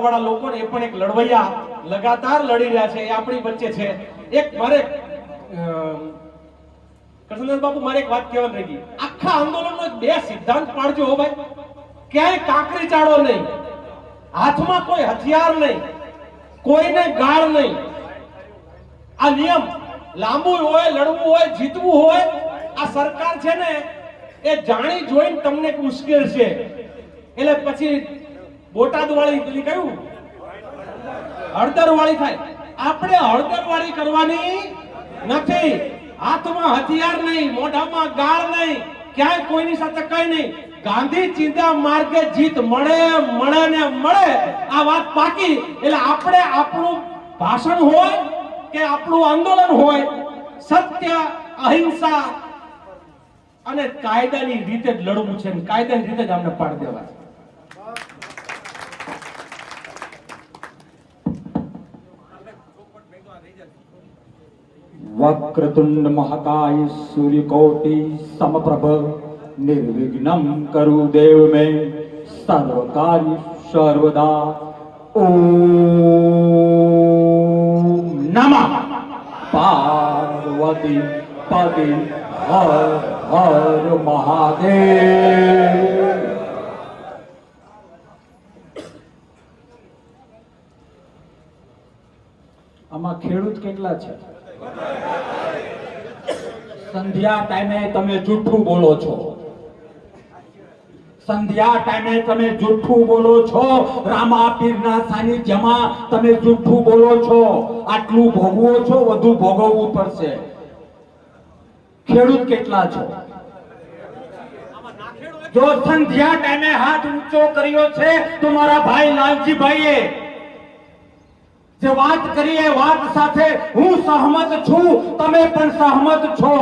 વાળા લોકો ને એ પણ એક લડવૈયા લગાતાર લડી રહ્યા છે, એ આપણી વચ્ચે છે. એક મારે કૃષ્ણદાસ બાપુ મારે એક વાત કહેવાની રહી ગઈ. આખા આંદોલનનો બે સિદ્ધાંત પાડજો હો ભાઈ. ક્યાંય કાકરી ચાળો નહીં, હાથમાં કોઈ હથિયાર નહીં, કોઈને ગાળ નહીં. આ નિયમ લાંબુ હોય, લડવું હોય, જીતવું હોય, આ સરકાર છે ને એ જાણી જોઈને તમને મુશ્કેલ છે. એટલે પછી બોટાદ વાળી પેલી કયું હળદર વાળી થાય. આપણે હળદર વાળી કરવાની નથી. હાથમાં હથિયાર નહીં, મોઢામાં ગાળ નહીં, ક્યાંય કોઈની સાથે કઈ નહીં. ગાંધી ચિંતા માર્ગે જીત મળે મળે ને મળે, આ વાત પાકી. એટલે આપણે આપણું ભાષણ હોય કે આપણું આંદોલન હોય, સત્ય, અહિંસા અને કાયદાની રીતે જ લડવું છે. કાયદાની રીતે જ આપણે પાડી દેવા છે. વક્રતુંડ મહાકાય સૂર્યકોટિ સમપ્રભ નિર્વિઘ્નમ કરુ દેવ મે સર્વકાર્ય સર્વદા. ઓમ નમઃ પાર્વતી પતિ હર હર મહાદેવ. આમાં ખેડૂત કેટલા છે? સંધ્યા ટાઈમે તમે જૂઠું બોલો છો. સંધ્યા ટાઈમે તમે જૂઠું બોલો છો. રામા પીરના સાનિધ્યમાં તમે જૂઠું બોલો છો. આટલું ભોગવો છો, વધુ ભોગવવું પડશે. ખેડૂત કેટલા છો? જો સંધ્યા ટાઈમે હાથ ઊંચો કર્યો છે તો મારા ભાઈ લાલજીભાઈએ જે વાત કરી એ વાત સાથે હું સહમત છું, તમે પણ સહમત છો.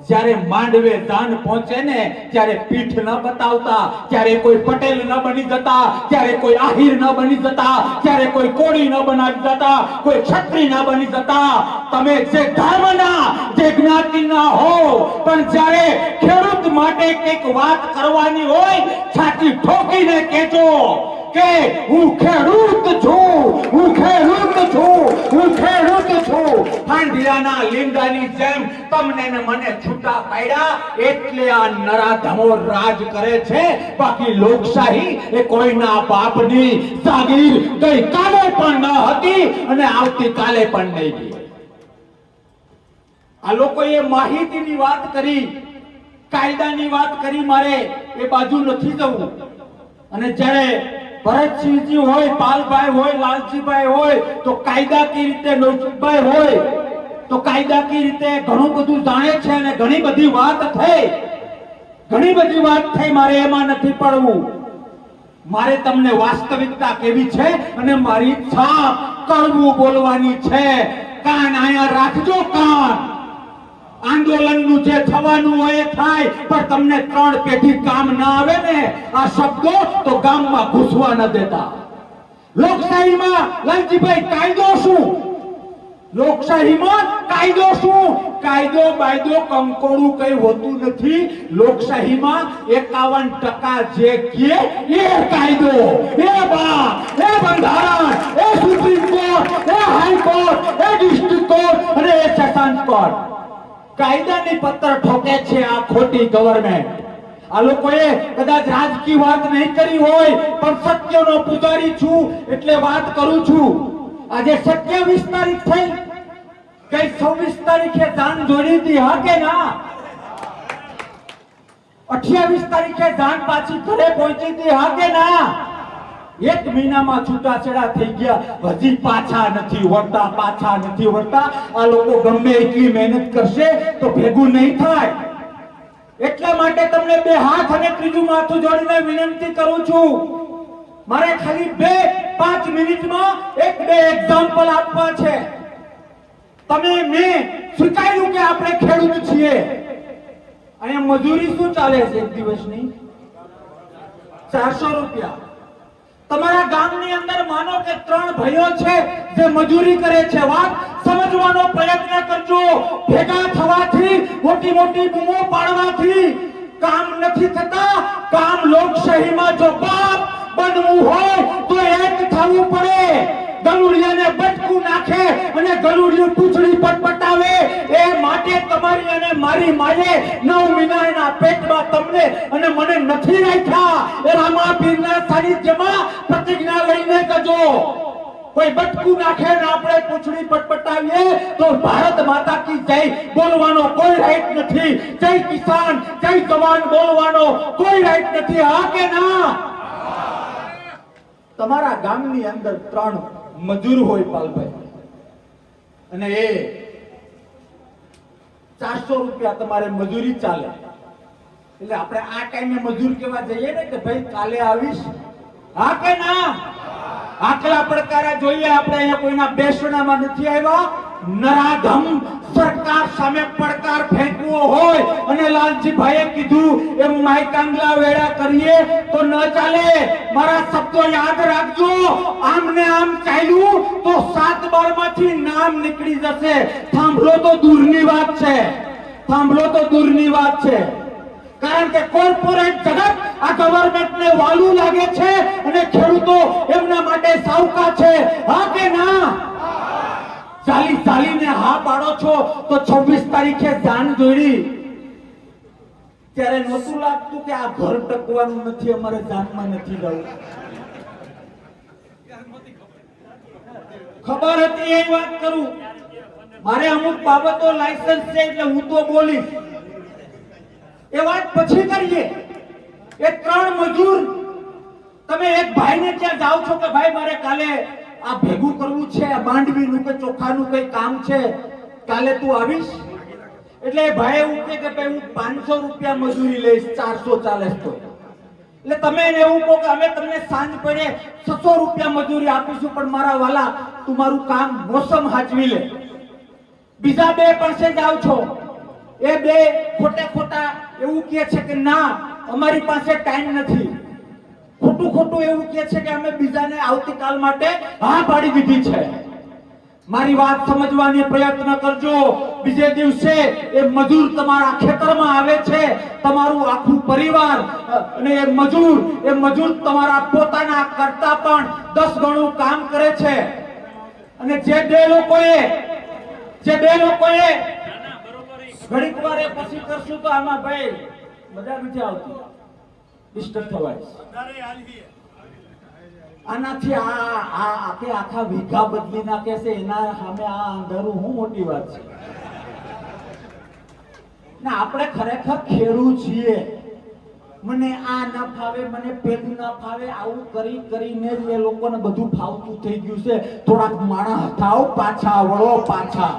જ્યારે માંડવે દાન પહોંચે ને ત્યારે પીઠ ન બતાવતા, ત્યારે કોઈ પટેલ ન બની જતા, ત્યારે કોઈ આહિર ન બની જતા, ત્યારે કોઈ કોળી ન બનાવી જતા, કોઈ ક્ષત્રિય ન બની જતા. તમે જે ધર્મના, જે જ્ઞાતિના હો, પણ જ્યારે ખેડૂત માટે કંઈક વાત કરવાની હોય, છાતી ઠોકીને કહેજો કે હું ખેડૂત છું, હું ખેડૂત છું, હું ખેડૂત છું. ફાંડિયાના લીંડાની જેમ તમને ને મને છૂટા પાડ્યા એટલે આ નરાધમો રાજ કરે છે. બાકી લોકશાહી એ કોઈના બાપની જાગીર ગઈકાલે પણ ન હતી અને આવતીકાલે પણ નહીં હતી. આ લોકોએ માહિતીની વાત કરી, કાયદાની વાત કરી. મારે એ બાજુ નથી જવું. અને જ્યારે ભરતસિંહજી હોય, પાલભાઈ હોય, લાલજીભાઈ હોય તો કાયદાકીય રીતે નૌશદભાઈ હોય તો કાયદાકીય રીતે ઘણું બધું જાણે છે અને ઘણી બધી વાત થઈ, ઘણી બધી વાત થઈ. મારે એમાં નથી પડવું. મારે તમને વાસ્તવિકતા કેવી છે અને મારી ઈચ્છા કડવું બોલવાની છે. કાન અહીંયા રાખજો, કાન. આંદોલનનું જે થવાનું હોય એ થાય, પણ તમને 3 પેઢી કામ ના આવે ને આ શબ્દો તો ગામમાં ઘૂસવા ન દેતા. લોકશાહીમાં લાલજીભાઈ કાયદો શું? લોકશાહીમાં કાયદો શું? કાયદો બાયદો કંકોડું કઈ હોતું નથી. લોકશાહીમાં 51% જે કહે એ કાયદો, એ બા, એ બંધારણ, એ સુપ્રીમ કોર્ટ, એ હાઈકોર્ટ, એ ડિસ્ટ્રિક્ટ કોર્ટ અને એ સેશન્સ કોર્ટ. કાયદાની પત્તર ઠોકે છે આ ખોટી ગવર્નમેન્ટ. આ લોકોએ કદાચ રાજકીય વાત નહીં કરી હોય, પણ સત્યનો પૂજારી છું એટલે વાત કરું છું. આજે 27 તારીખ થઈ ગઈ, 26 તારીખે જાન જોડી હતી, હા કે ના? 28 તારીખે જાન પાછી ઘરે પહોંચી હતી, હા કે ના? 1 મહિનામાં છૂટાછેડા થઈ ગયા, હજી પાછા નથી વળતા, પાછા નથી વળતા. આ લોકો ગમે એટલી મહેનત કરશે તો ભેગું નહીં થાય. એટલા માટે તમને 2 હાથ અને ત્રીજું માથું જોડીને વિનંતી કરું છું. મારે ખાલી 2-5 મિનિટમાં 1-2 એક્ઝામ્પલ આપવા છે. મેં સ્વીકાર્યું કે આપણે ખેડૂત છીએ. અહીંયા મજૂરી શું ચાલે છે એક દિવસની? 400 રૂપિયા. તમારા ગામની અંદર માનો કે 3 ભાઈઓ છે જે મજૂરી કરે છે. વાત સમજવાનો પ્રયત્ન કરજો. ભેગા થવાથી, મોટી મોટી બૂમો પાડવાથી કામ નથી થતા. કામ લોકશાહીમાં જો બાપ બનવું હોય તો એક થવું પડે. ગલુડિયાને બટકું નાખે અને ગલુડિયું પૂંછડી પટપટાવે એ માટે તમારી અને મારી માએ 9 મહિનાના પેટમાં તમને અને મને નથી રાખ્યા. એ રામાપીરના સાનિધ્યમાં પ્રતિજ્ઞા લઈને જજો. કોઈ બટકું નાખે ને આપણે પૂંછડી પટપટાવીએ તો ભારત માતા કી જય બોલવાનો કોઈ રાઈટ નથી. જય કિસાન જય જવાન બોલવાનો કોઈ રાઈટ નથી. હા કે ના? તમારા ગામની અંદર 3 મજૂર હોય પાલભાઈ, અને એ 400 રૂપિયા તમારે મજૂરી ચાલે. એટલે આપણે આ ટાઈમે મજૂર કેવા જઈએ ને કે ભાઈ કાલે આવીશ. હા કે ના? આટલા પડકારા જોઈએ. આપણે અહીંયા કોઈના બેસણામાં નથી આવ્યા. નરાધમ સરકાર સામે પડકાર ફેંકવો હોય અને લાલજીભાઈએ કીધું એમ માયકાંગલા વેડા કરીએ તો ન ચાલે. મારા શબ્દો યાદ રાખજો. આમ ને આમ ચાલ્યું તો 7 બારમાંથી નામ નીકળી જશે. સાંભળો તો દૂરની વાત છે. સાંભળો તો દૂરની વાત છે. કારણ કે કોર્પોરેટ જગત આ ગવર્નમેન્ટને વાલું લાગે છે અને ખેડૂતો એમના માટે સાવકા છે. હા કે ના? ચાલીને હા પાડો છો તો 26 તારીખે જાન જોડી ત્યારે નહોતું લાગતું કે આ ઘર ટકવાનું નથી, અમારે જાનમાં નથી જવું. ખબર હતી એ વાત કરું. મારે અમુક બાબતો લાયસન્સ છે એટલે હું તો બોલીશ. એ વાત પછી કરીએ. એ 3 મજૂર, તમે એક ભાઈને ત્યાં જાઓ છો કે ભાઈ મારે કાલે આ ભેગું કરવું છે, આ માંડવીનું કે ચોખાનું કઈ કામ છે, કાલે તું આવીશ? એટલે એ ભાઈ એવું કહે કે ભાઈ હું 500 રૂપિયા મજૂરી લઈશ, 400 ચાલે તો. એટલે તમે એને એવું કહો કે અમે તમને સાંજ પડે 600 રૂપિયા મજૂરી આપીશું, પણ મારા વાલા તું મારું કામ મોસમ હાચવી લે. બીજા 2 પાસે જાઓ છો, એ 2 ખોટા એવું કહે છે કે ના અમારી પાસે ટાઈમ નથી. ખોટું એવું કહે છે કે અમે બીજાને આવતીકાલ માટે હા પાડી દીધી છે. મારી વાત સમજવાની પ્રયત્ન કરજો. બીજે દિવસે એ મજૂર તમારા ખેતરમાં આવે છે, તમારું આખું પરિવાર, અને એ મજૂર તમારા પોતાના કરતા પણ 10 ગણું કામ કરે છે. અને જે બે લોકોએ ઘડીક વાર પછી કરશું તો આમાં ભાઈ મજા નથી આવતી, ડિસ્ટર્બ થવાય. આનાથી આખા વીઘા બદલી નાખે છે. એના સામે આ અંધારું હું મોટી વાત છે ને? આપણે ખરેખર ખેડૂત છીએ. મને આ ના ફાવે, મને પેલું ના ફાવે, આવું કરીને જ એ લોકોને બધું ફાવતું થઈ ગયું છે. થોડાક માણસ થાવ, પાછા વળો, પાછા.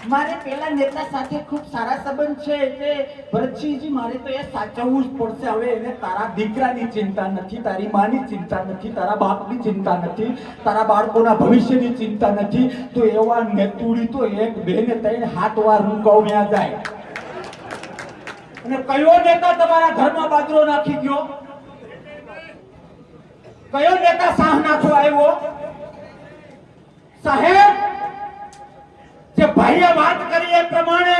મારે પેલા નેતા સાથે ખૂબ સારા સંબંધ છે એટલે ભરતસિંહજી મારે તો એ સાચવવું જ પડશે. હવે એને તારા દીકરાની ચિંતા નથી, તારી માની ચિંતા નથી, તારા બાપની ચિંતા નથી, તારા બાળકોના ભવિષ્યની ચિંતા નથી. તો એવા નેતુડી તો 1, 2 ને 3, 7 વાર રૂકવ્યા જાય. અને કયો નેતા તમારા ઘરમાં બાજરો નાખી ગયો? કયો નેતા સાહ નાખવા આવ્યો? સાહેબ, જે ભાઈએ વાત કરી એ પ્રમાણે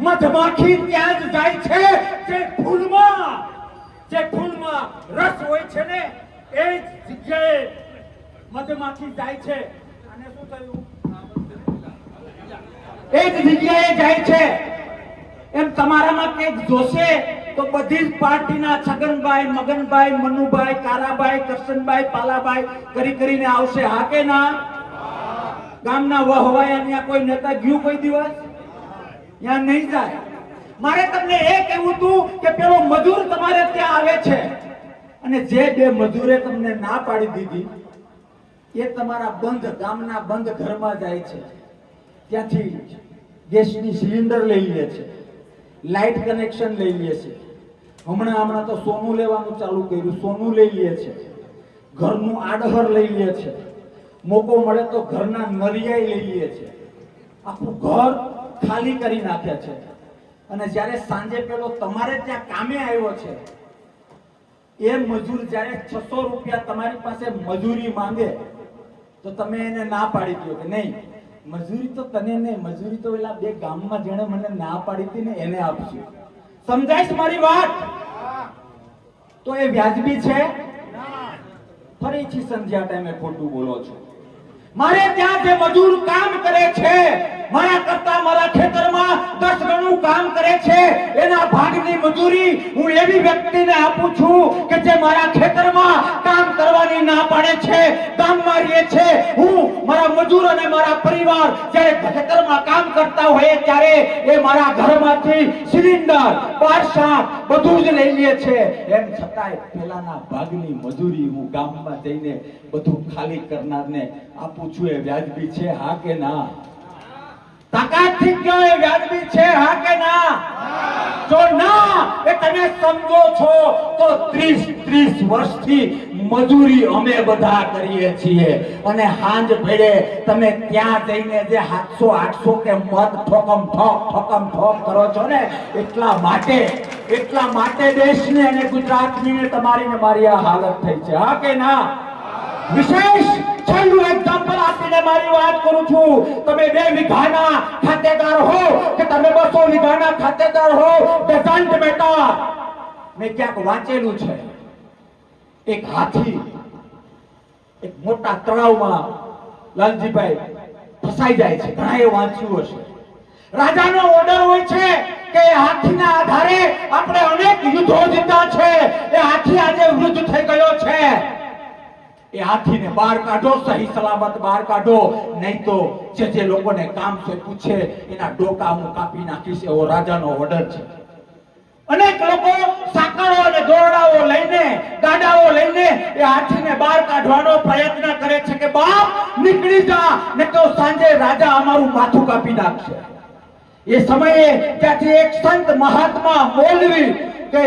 મધમાખી ત્યાં જ જાય છે જે ફૂલમાં રસ હોય છે ને એ જ જગ્યાએ મધમાખી જાય છે. અને શું થયું? એ જ જગ્યાએ જાય છે. એમ તમારામાં કંઈક જોશે તો બધી જ પાર્ટીના છગનભાઈ, મગનભાઈ, મનુભાઈ, કારાભાઈ, કરશનભાઈ, પાલાભાઈ કરીને આવશે. હા કે ના? ગામના વહવાયા ત્યાં કોઈ નેતા ગયું કોઈ દિવસ? ત્યાં નહીં જાય. મારે તમને એ કહેવું હતું કે પેલો મજૂર તમારે ત્યાં આવે છે અને જે 2 મજૂરે તમને ના પાડી દીધી એ તમારા ગામના બંધ ઘરમાં જાય છે. ત્યાંથી ગેસની સિલિન્ડર લઈ લે છે, લાઇટ કનેક્શન લઈ લે છે. હમણાં તો સોનું લેવાનું ચાલુ કર્યું, સોનું લઈ લે છે, ઘરનું આડહર લઈ લે છે, મોકો મળે તો ઘરના નરિયાઈ લઈ લે છે. આખું ઘર ખાલી કરી નાખે છે. અને જ્યારે સાંજે પેલો તમારે ત્યાં કામે આવ્યો છે એ મજૂર જ્યારે 600 રૂપિયા તમારી પાસે મજૂરી માંગે તો તમે એને ના પાડી દો કે નહીં, મજૂરી તો તને નહીં, મજૂરી તો પેલા 2 ગામમાં જેણે મને ના પાડી હતી ને એને આપશું. સમજાય મારી વાત? તો એ વ્યાજબી છે? ફરીથી સંધ્યા ટાઈમે ખોટું બોલો છો. મારે ત્યાં જે મજૂર કામ કરે છે, મારા કરતા મારા ખેતરમાં 10 ગણું કામ કરે છે, એના ભાગની મજૂરી હું એવી વ્યક્તિને આપું છું કે જે મારા ખેતરમાં કામ કરવાની ના પાડે છે. ગામમાં રહે છે, હું મારા મજૂર અને મારા પરિવાર જ્યારે ખેતરમાં કામ કરતા હોય ત્યારે એ મારા ઘરમાંથી સિલિન્ડર, પારસાક બધું જ લઈ લે છે. એમ છતાંય પેલાના ભાગની મજૂરી હું ગામમાં જઈને બધું ખાલી કરનારને આપું છું. એ વ્યાજબી છે, હા કે ના? તાકાતથી કયો એ વ્યાજબી છે, હા કે ના? જો ના એ તમે સમજો છો તો 30 વર્ષથી મજૂરી અમે બધા કરીએ છીએ અને હાંજ ભેડે તમે ત્યાં જઈને જે 700-800 કે મત ઠોકમ ઠોક કરો છો ને, એટલા માટે દેશને અને ગુજરાતની ને તમારી ને મારી આ હાલત થઈ છે, હા કે ના? વિશેષ છેલ્લું એક્ઝામ્પલ આપીને મારી વાત કરું છું. તમે 2 વીઘાના ખાતેદાર હો કે તમે 200 વીઘાના ખાતેદાર હો, ડઝન્ટ મેટર. મેં ક્યાંક વાંચેલું છે, એક હાથી એક મોટા તળાવમાં લાલજીભાઈ ફસાઈ જાય છે. ઘણાએ વાંચ્યું હશે. રાજાનો ઓર્ડર હોય છે કે હાથીના આધારે આપણે અનેક યુદ્ધો જીત્યા છે. એ હાથી આજે વૃદ્ધ થઈ ગયો છે. એ હાથીને બહાર કાઢો, સહી સલામત બહાર કાઢો, નહીં તો જે લોકોને કામ છે પૂછે એના ડોકા હું કાપી નાખીશ, એવો રાજાનો ઓર્ડર છે. અનેક લોકો સાંકળો અને દોરડાઓ લઈને, ગાડાઓ લઈને એ હાથીને બહાર કાઢવાનો પ્રયત્ન કરે છે કે બાપ નીકળી જા, ને તો સાંજે રાજા અમારું માથું કાપી નાખશે. એ સમયે ત્યાંથી એક સંત, મહાત્મા, મૌલવી કે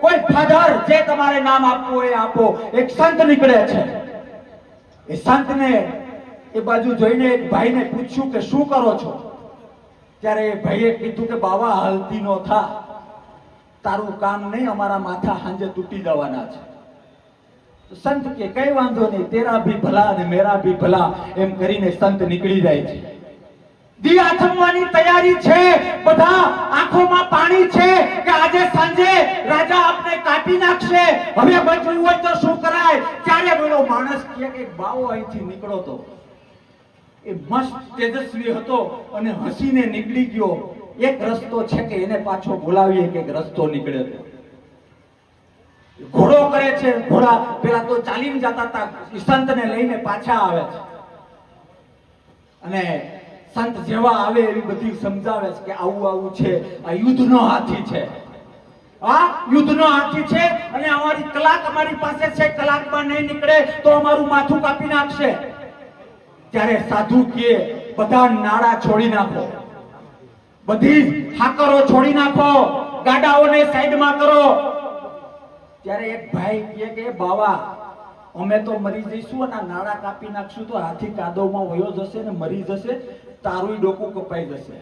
કોઈ ફાધર, જે તમારે નામ આપવું હોય આપો, એક સંત નીકળે છે. એ સંતને એ બાજુ જોઈને એક ભાઈને પૂછ્યું કે શું કરો છો? ત્યારે એ ભાઈએ કીધું કે બાવા હાલતી નો થા, તારું કામ નહીં, અમારા માથા હાંજે તૂટી જવાના છે. સંત કે કઈ વાંધો નહીં, તેરા ભી ભલા અને મેરા ભી ભલા, એમ કરીને સંત નીકળી જાય છે. દિયા થમવાની તૈયારી છે, બધા આંખોમાં પાણી છે કે આજે સાંજે રાજા આપને કાપી નાખશે, હવે બચવું હોય તો શું કરાય? ત્યારે બોલો માણસ કે બાવો અહીંથી નીકળો તો. એ મસ્ત તેજસ્વી હતો અને હસીને નીકળી ગયો. એક રસ્તો છે કે એને પાછો બોલાવીએ કે રસ્તો નીકળે તો. ઘોડો કરે છે, ઘોડા પેલા તો ચાલીને જતા હતા, સંતને લઈને પાછા આવે છે અને સંત જેવા આવે એવી બધી સમજાવે છે કે આવું છે, આ યુદ્ધનો હાથી છે, આ યુદ્ધનો હાથી છે અને અમારી કલાક અમારી પાસે છે, કલાકમાં નહીં નીકળે તો અમારું માથું કાપી નાખશે. ત્યારે સાધુ કહે બધા નાળા છોડી નાખો, બધી હાકરો છોડી નાખો, ગાડાઓને સાઈડમાં કરો. ત્યારે એક ભાઈ કહે કે બાવા અમે તો મરી જઈશું અને નાળા કાપી નાખશું તો હાથી કાદવમાં વયો જશે ને મરી જશે, તારું ડોકું કપાઈ જશે.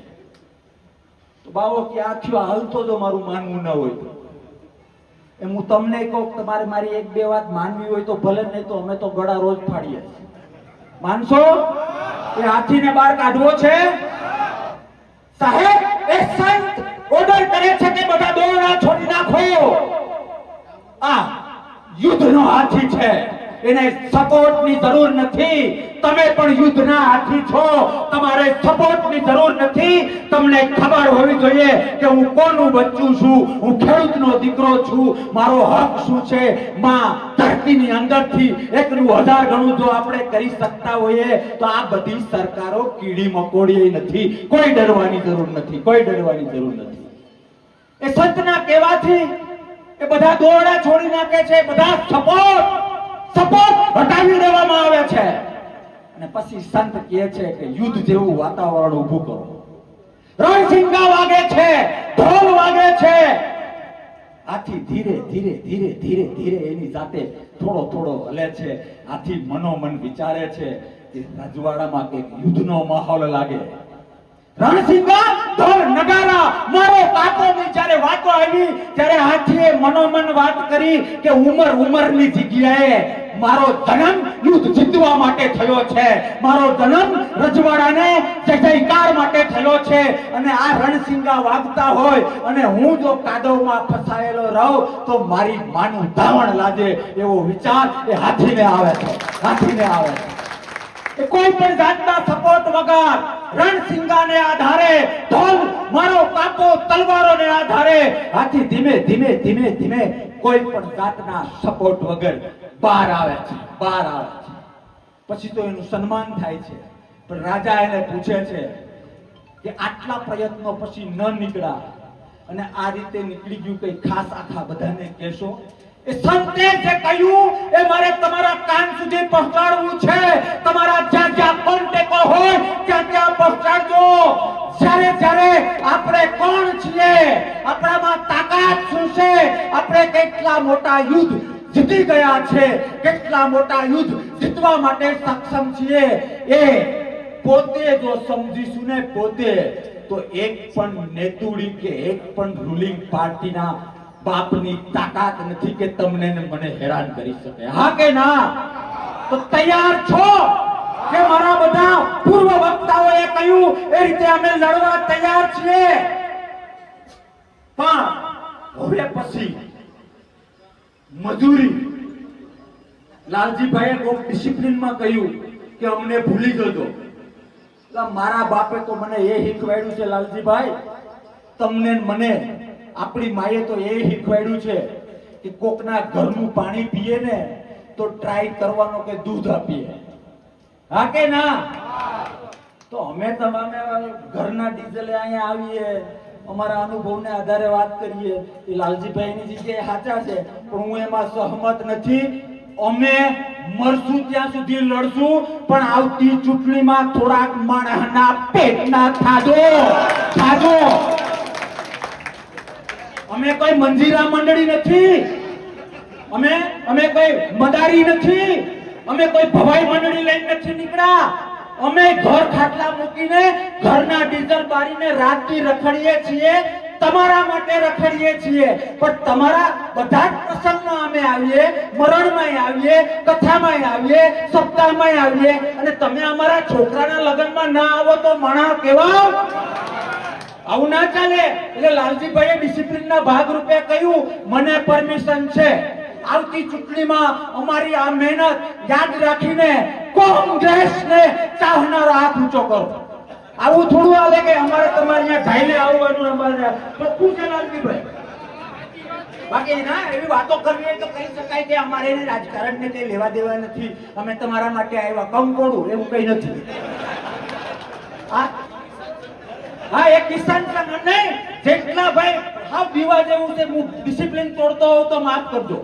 તો બાવો કે આ થયો હાલતો જો મારું માનવું ન હોય તો. એમ હું તમને કહું તમારે મારી 1-2 વાત માનવી હોય તો ભલે, નહીં તો અમે તો ગળા રોજ ફાડીએ. માનશો? એ હાથીને બહાર કાઢવો છે સાહેબ. એ સંત ઓર્ડર કરે છે કે બધા દોરડા છોડી નાખો. આ યુદ્ધનો હાથી છે, એને સપોર્ટની જરૂર નથી. તમે પણ યુદ્ધના હાથી છો, તમારે સપોર્ટની જરૂર નથી. તમને ખબર હોવી જોઈએ કે હું કોનું બચ્ચું છું, હું ખેડૂતનો દીકરો છું, મારો હક શું છે. માં ધરતીની અંદરથી 1,000 ગણું જો આપણે કરી શકતા હોઈએ તો આ બધી સરકારો કીડી મકોડી નથી. કોઈ ડરવાની જરૂર નથી, કોઈ ડરવાની જરૂર નથી. એ સંતના કહેવાથી એ બધા દોરડા છોડી નાખે છે, બધા સપોર્ટ હટાવી દેવામાં આવે છે અને પછી સંત કહે છે કે યુદ્ધ જેવું વાતાવરણ ઊભું કરો. રણસિંગા વાગે છે, ઢોલ વાગે છે. આથી ધીરે ધીરે ધીરે ધીરે ધીરે એની જાતે થોડો હલે છે. આથી મનોમન વિચારે છે કે રજવાડામાં કે યુદ્ધનો માહોલ લાગે. રણસિંગા ઢોલ નગારા મારો કાકોની જ્યારે વાતો આવી ત્યારે હાથીએ મનોમન વાત કરી કે ઉંમરની જગ્યાએ મારો જન્મ યુદ્ધ જીતવા માટે થયો છે, મારો જન્મ રજવાડાને જય જયકાર માટે થયો છે. અને આ રણસિંગા વાગતા હોય અને હું જો કાદવમાં ફસાયેલો રહું તો મારી માનું ધાવણ લાગે એવો વિચાર એ હાથીને આવે છે, હાથીને આવે છે. એ કોઈ પણ જાતના સપોર્ટ વગર રણસિંગાને આધારે, ઢોલ મારો કાપો તલવારોને આધારે હાથી ધીમે ધીમે ધીમે ધીમે કોઈ પણ જાતના સપોર્ટ વગર બહાર આવે છે, બહાર આવે છે. પછી તો એનું સન્માન થાય છે. પણ રાજા એને પૂછે છે કે આટલા પ્રયત્નો પછી ન નીકળ્યા અને આ રીતે નીકળી ગયું, કઈ ખાસ આખા બધાને કહેશો? એ સંતે જે કહ્યું એ મારે તમારા કાન સુધી પહોંચાડવું છે. તમારા જ્યાં જ્યાં કોન્ટેકો હોય ત્યાં ત્યાં પહોંચાડજો. જ્યારે જ્યારે આપણે કોણ છીએ, આપણામાં તાકાત શું છે, આપણે કેટલા મોટા યુદ્ધ જીતી ગયા છે, કેટલા મોટા યુદ્ધ જીતવા માટે સક્ષમ છીએ, એ પોતે જો સમજીશું ને પોતે, તો એક પણ નેતુડી કે એક પણ રૂલિંગ પાર્ટીના બાપની તાકાત નથી કે તમને ને મને હેરાન કરી શકે. હા કે ના? તો તૈયાર છો કે મારા બધા પૂર્વ વક્તાઓએ કહ્યું એ રીતે અમે લડવા તૈયાર છીએ? પણ હવે પછી મજૂરી, લાલજીભાઈએ કોક ડિસિપ્લિનમાં કહ્યું કે અમને ભૂલી જજો. મારા બાપે તો મને એ શીખવાડ્યું છે લાલજીભાઈ, તમને મને આપણી માએ તો એ શીખવાડ્યું છે કે કોકના ઘરનું પાણી પીએ ને તો ટ્રાય કરવાનો કે દૂધ આપીએ. હા કે ના? તો અમે તમારે ઘરના ડીઝલે અહીંયા આવીએ, અમારા અનુભવને આધારે વાત કરીએ. એ લાલજીભાઈની જગ્યાએ સાચા છે, પણ હું એમાં સહમત નથી. અમે મરશું ત્યાં સુધી લડશું, પણ આવતી ચૂંટણીમાં થોડાક માણસના પેટના થાજો. અમે કોઈ મંજીરા મંડળી નથી, અમે કોઈ મદારી નથી, અમે કોઈ ભવાઈ મંડળી લઈને નથી નીકળ્યા. અમે ઘર ખાટલા મૂકીને ઘરના ડીઝલ બારીને રાતથી રખડીએ છીએ, તમારા માટે રખડીએ છીએ. પણ તમારા બધા જ પ્રસંગમાં અમે આવીએ, મરણમાં આવીએ, કથામાં આવીએ, સપ્તાહમાં આવીએ, અને તમે અમારા છોકરાના લગ્નમાં ના આવો તો માણા કેવા? આવું ના ચાલે. એટલે લાલજીભાઈએ ડિસિપ્લિનના ભાગરૂપે કહ્યું મને પરમિશન છે, આવતી ચૂંટણીમાં અમારી આ મહેનત યાદ રાખીને કોંગ્રેસને ચાહનારો હાથ ઊંચો કરો. આવું થોડું હાલે કે અમારે તમારે અહીંયા ઢાઈને આવવાનું, અમારે ચોખ્ખું છે લાલજીભાઈ. બાકી ના એવી વાતો કરવી હોય તો કહી શકાય કે અમારે રાજકારણને કઈ લેવા દેવા નથી, અમે તમારા માટે આવ્યા કંકોડું, એવું કઈ નથી. હા, એક કિસાન સંઘ નહીં, જેટલા ભાઈ હા વિવાદ જેવું છે, હું ડિસિપ્લિન તોડતો હોઉં તો માફ કરજો.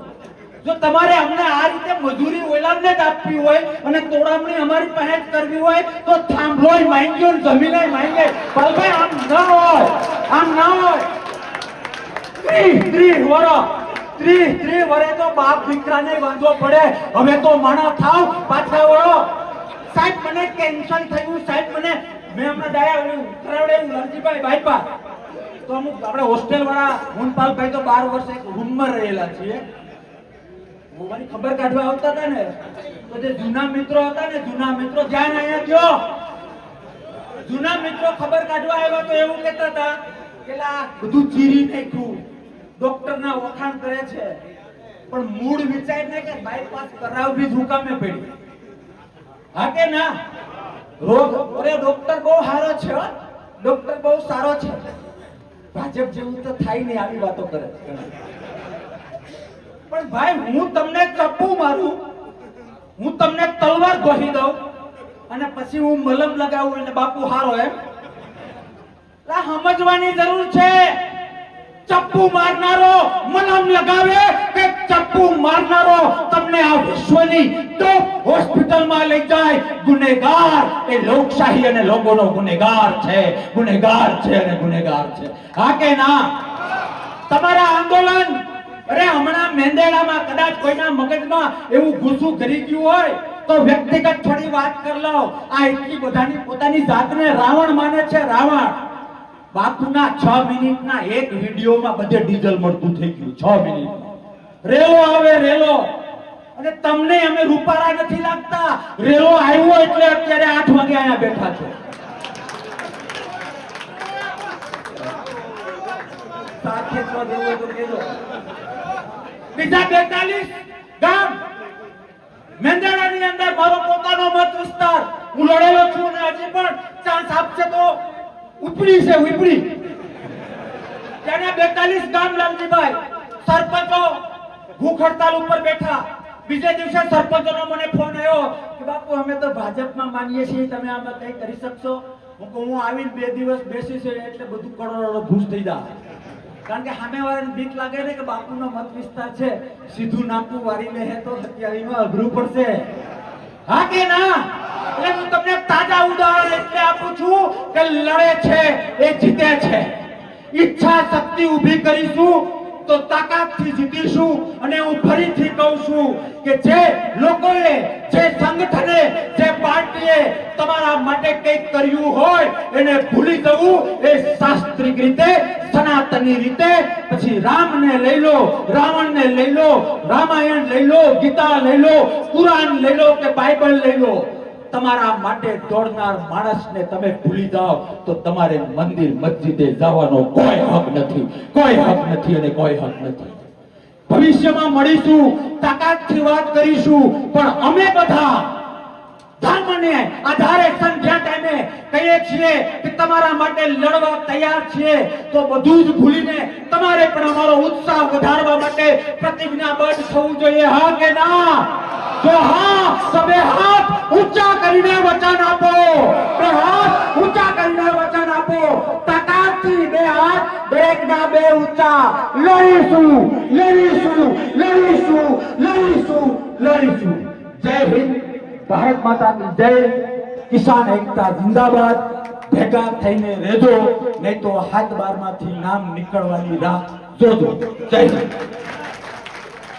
જો તમારે અમને આ રીતે મજૂરી ઓલામને જ આપવી હોય અને તોડામણી અમારી પાસે જ કરવી હોય તો થાંભલોય માંગ્યો ને જમીને માંગે. ભાઈ આમ ના હોય, આમ ના હોય. 30 વર્ષ તો બાપ દીકરાને વાંધો પડે. હવે તો માણા થાવ, પાછા વળો. સાહેબ મને કેન્સલ થયું, સાહેબ મને મેં હમણાં ડાયા ઉતરાવડે લાલજીભાઈ બાયપાસ. તો અમુક આપણે હોસ્ટેલ વાળા મુનપાલભાઈ તો 12 વર્ષ એક રૂમમાં રહેલા છીએ. મારી ખબર કાઢવા આવતા હતા ને, તો જે જૂના મિત્રો હતા ને, જૂના મિત્રો ધ્યાન અહીંયા ગયો, જૂના મિત્રો ખબર કાઢવા આવ્યા તો એવું કહેતા હતા કે બધું ચીરી નાખ્યું, ડોક્ટરના વખાણ કરે છે, પણ મૂળ વિચાર ને કે બાયપાસ કરાવવી જ હુકામે પડી. હા કે ના? ડોક્ટર બહુ સારો છે, ડોક્ટર બહુ સારો છે. ભાજપ જેવું તો થાય નહીં, આવી વાતો કરે. પણ ભાઈ હું તમને ચપ્પુ મારું, હું તમને તલવાર ઘોસી દઉં અને પછી હું મલમ લગાવું એટલે બાપુ હારો એમ? સમજવાની જરૂર છે. ચપ્પુ મારનારો મલમ લગાવે કે ચપ્પુ મારનારો તમને આ વિશ્વની ટોપ હોસ્પિટલમાં લઈ જાય? ગુનેગાર એ લોકશાહી અને લોકોનો ગુનેગાર છે, ગુનેગાર છે અને ગુનેગાર છે. હા કે ના? તમારા આંદોલન, અરે હમણાં મેંદેડામાં કદાચ કોઈના મગજમાં એવું ઘૂસું કરી ગયું હોય તો વ્યક્તિગત થોડી વાત કરી લો. આ એટલી બધાની પોતાની જાતને રાવણ માને છે, રાવણ. બાપુના 6 મિનિટના એક વિડીયોમાં બધે ડીઝલ મળતું થઈ ગયું. 6 મિનિટમાં રેલો આવે, રેલો. અને તમને અમે રૂપારા નથી લાગતા, રેલો આવ્યો એટલે અત્યારે 8 વાગે અહીંયા બેઠા છો. સાથે તો દેવું હોય તો કહેજો. બીજા 42 ગામ મેંદરડાની અંદર મારો પોતાનો મત વિસ્તાર હું લડેલો છું અને હજી પણ ચાન્સ આપશે તો ઉપડી છે ઉપડી. ત્યાંના 42 ગામ લાલજીભાઈ સરપંચો ભૂખ હડતાલ ઉપર બેઠા. બીજે દિવસે સરપંચોનો મને ફોન આવ્યો કે બાપુ અમે તો ભાજપમાં માનીએ છીએ, તમે આમાં કંઈ કરી શકશો? હું કહું હું આવીને 2 દિવસ બેસીશ એટલે બધું કરોડો ભૂસ થઈ જાય. કારણ કે સામેવાળાને બીક લાગે ને કે બાપુનો મત વિસ્તાર છે, સીધું નાકું વારી લે તો હત્યાવીમાં અઘરું પડશે. હા કે ના? એટલે હું તમને તાજા ઉદાહરણ એટલે આપું છું કે લડે છે એ જીતે છે. ઈચ્છા શક્તિ ઊભી કરીશું તો તાકાતથી જીતીશું. અને હું ફરીથી કહું છું કે જે લોકોએ, જે સંગઠને, જે પાર્ટીએ તમારા માટે કંઈક કર્યું હોય એને ભૂલી જવું એ શાસ્ત્રીય રીતે, સનાતની રીતે. પછી રામને લઈ લો, રાવણને લઈ લો, રામાયણ લઈ લો, ગીતા લઈ લો, કુરાન લઈ લો કે બાઇબલ લઈ લો, તમારા માટે દોડનાર માણસને તમે ભૂલી જાઓ તો તમારે મંદિર મસ્જિદે જવાનો કોઈ હક નથી, કોઈ હક નથી અને કોઈ હક નથી. ભવિષ્યમાં મળીશું, તાકાતથી વાત કરીશું, પણ અમે બધા ધર્મને આધારે સંધ્યા ટાઈમે કહીએ છીએ કે તમારા માટે લડવા તૈયાર છીએ, તો બધું જ ભૂલીને તમારે પણ અમારો ઉત્સાહ વધારવા માટે પ્રતિજ્ઞાબદ્ધ થવું જોઈએ. હા કે ના? જો હા, તમે હાથ ઊંચા કરીને વચન આપો. બે હાથ ઊંચા કરીને વચન આપો. તાકાતથી 2 હાથ, દરેકના 2 ઊંચા. લડીશું, લડીશું, લડીશું, લડીશું, લડીશું. જય હિન્દ, ભારત માતાની જય. કિસાન એકતા જિંદાબાદ. ભેગા થઈને રહેજો, નહીં તો હાથ બારમાંથી નામ નીકળવાની રાહ જોજો. જય હિન્દ.